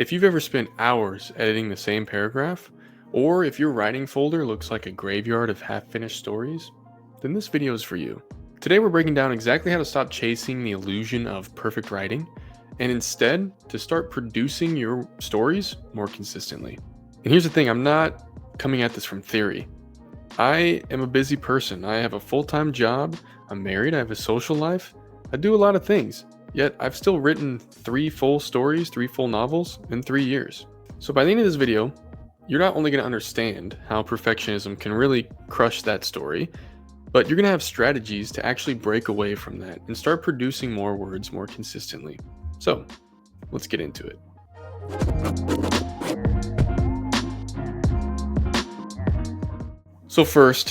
If you've ever spent hours editing the same paragraph, or if your writing folder looks like a graveyard of half-finished stories, then this video is for you. Today we're breaking down exactly how to stop chasing the illusion of perfect writing, and instead to start producing your stories more consistently. And here's the thing, I'm not coming at this from theory. I am a busy person. I have a full-time job, I'm married, I have a social life, I do a lot of things. Yet I've still written 3 full stories, 3 full novels in 3 years. So by the end of this video, you're not only going to understand how perfectionism can really crush that story, but you're going to have strategies to actually break away from that and start producing more words more consistently. So let's get into it. So first,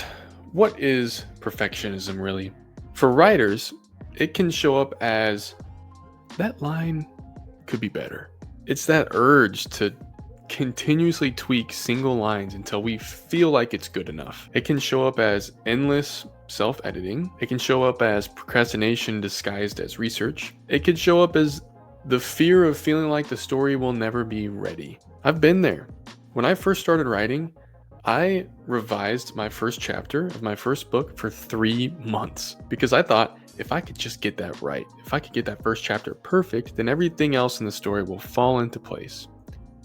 what is perfectionism really? For writers, it can show up as that line could be better. It's that urge to continuously tweak single lines until we feel like it's good enough. It can show up as endless self-editing. It can show up as procrastination disguised as research. It could show up as the fear of feeling like the story will never be ready. I've been there. When I first started writing, I revised my first chapter of my first book for 3 months because I thought if I could just get that right, if I could get that first chapter perfect, then everything else in the story will fall into place.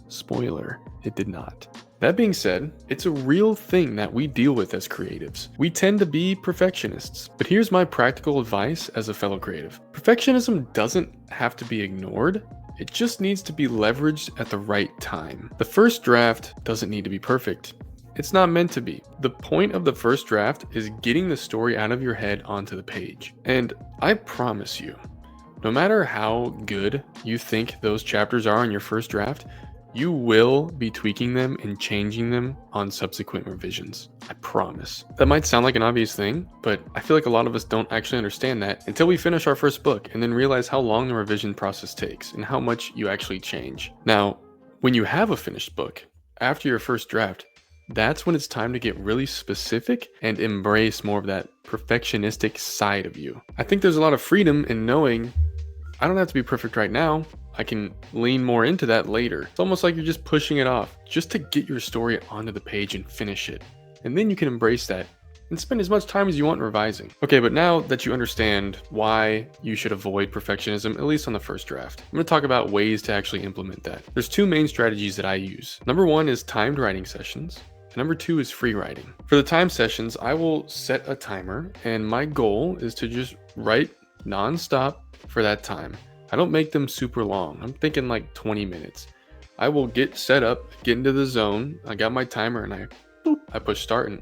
Spoiler, it did not. That being said, it's a real thing that we deal with as creatives. We tend to be perfectionists, but here's my practical advice as a fellow creative. Perfectionism doesn't have to be ignored. It just needs to be leveraged at the right time. The first draft doesn't need to be perfect. It's not meant to be. The point of the first draft is getting the story out of your head onto the page. And I promise you, no matter how good you think those chapters are in your first draft, you will be tweaking them and changing them on subsequent revisions. I promise. That might sound like an obvious thing, but I feel like a lot of us don't actually understand that until we finish our first book and then realize how long the revision process takes and how much you actually change. Now, when you have a finished book, after your first draft, that's when it's time to get really specific and embrace more of that perfectionistic side of you. I think there's a lot of freedom in knowing I don't have to be perfect right now. I can lean more into that later. It's almost like you're just pushing it off just to get your story onto the page and finish it. And then you can embrace that and spend as much time as you want revising. Okay, but now that you understand why you should avoid perfectionism, at least on the first draft, I'm going to talk about ways to actually implement that. There's 2 main strategies that I use. Number 1 is timed writing sessions. Number 2 is free writing. For the time sessions, I will set a timer and my goal is to just write nonstop for that time. I don't make them super long. I'm thinking like 20 minutes. I will get set up, get into the zone. I got my timer and I push start and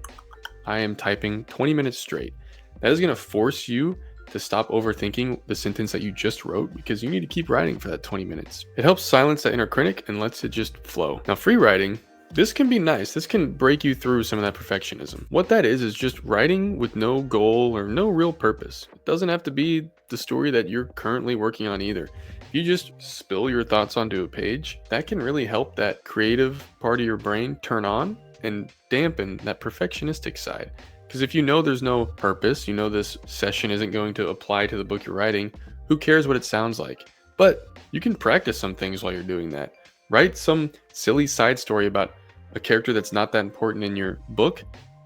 I am typing 20 minutes straight. That is going to force you to stop overthinking the sentence that you just wrote because you need to keep writing for that 20 minutes. It helps silence that inner critic and lets it just flow. Now, free writing, this can be nice. This can break you through some of that perfectionism. What that is just writing with no goal or no real purpose. It doesn't have to be the story that you're currently working on either. If you just spill your thoughts onto a page, that can really help that creative part of your brain turn on and dampen that perfectionistic side. Because if you know there's no purpose, you know this session isn't going to apply to the book you're writing, who cares what it sounds like? But you can practice some things while you're doing that. Write some silly side story about a character that's not that important in your book,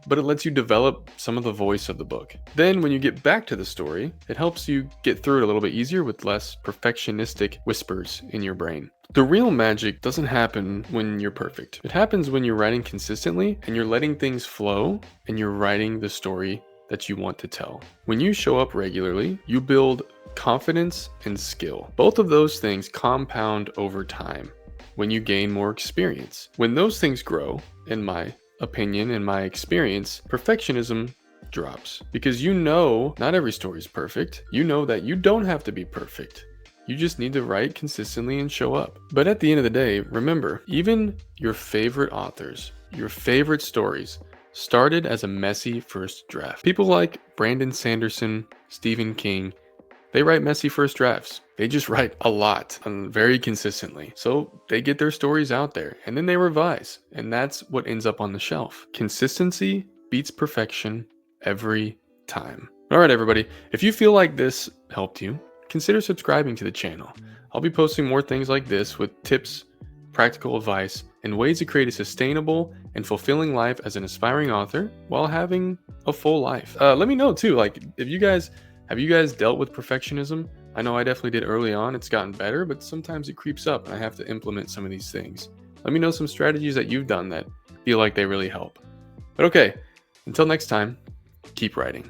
but it lets you develop some of the voice of the book. Then when you get back to the story, it helps you get through it a little bit easier with less perfectionistic whispers in your brain. The real magic doesn't happen when you're perfect. It happens when you're writing consistently and you're letting things flow and you're writing the story that you want to tell. When you show up regularly, you build confidence and skill. Both of those things compound over time when you gain more experience. When those things grow, in my opinion, in my experience, perfectionism drops. Because you know not every story is perfect. You know that you don't have to be perfect. You just need to write consistently and show up. But at the end of the day, remember, even your favorite authors, your favorite stories, started as a messy first draft. People like Brandon Sanderson, Stephen King, they write messy first drafts. They just write a lot and very consistently. So they get their stories out there and then they revise. And that's what ends up on the shelf. Consistency beats perfection every time. All right, everybody. If you feel like this helped you, consider subscribing to the channel. I'll be posting more things like this with tips, practical advice, and ways to create a sustainable and fulfilling life as an aspiring author while having a full life. Let me know too, like if you guys have you guys dealt with perfectionism? I know I definitely did early on. It's gotten better, but sometimes it creeps up and I have to implement some of these things. Let me know some strategies that you've done that feel like they really help. But okay, until next time, keep writing.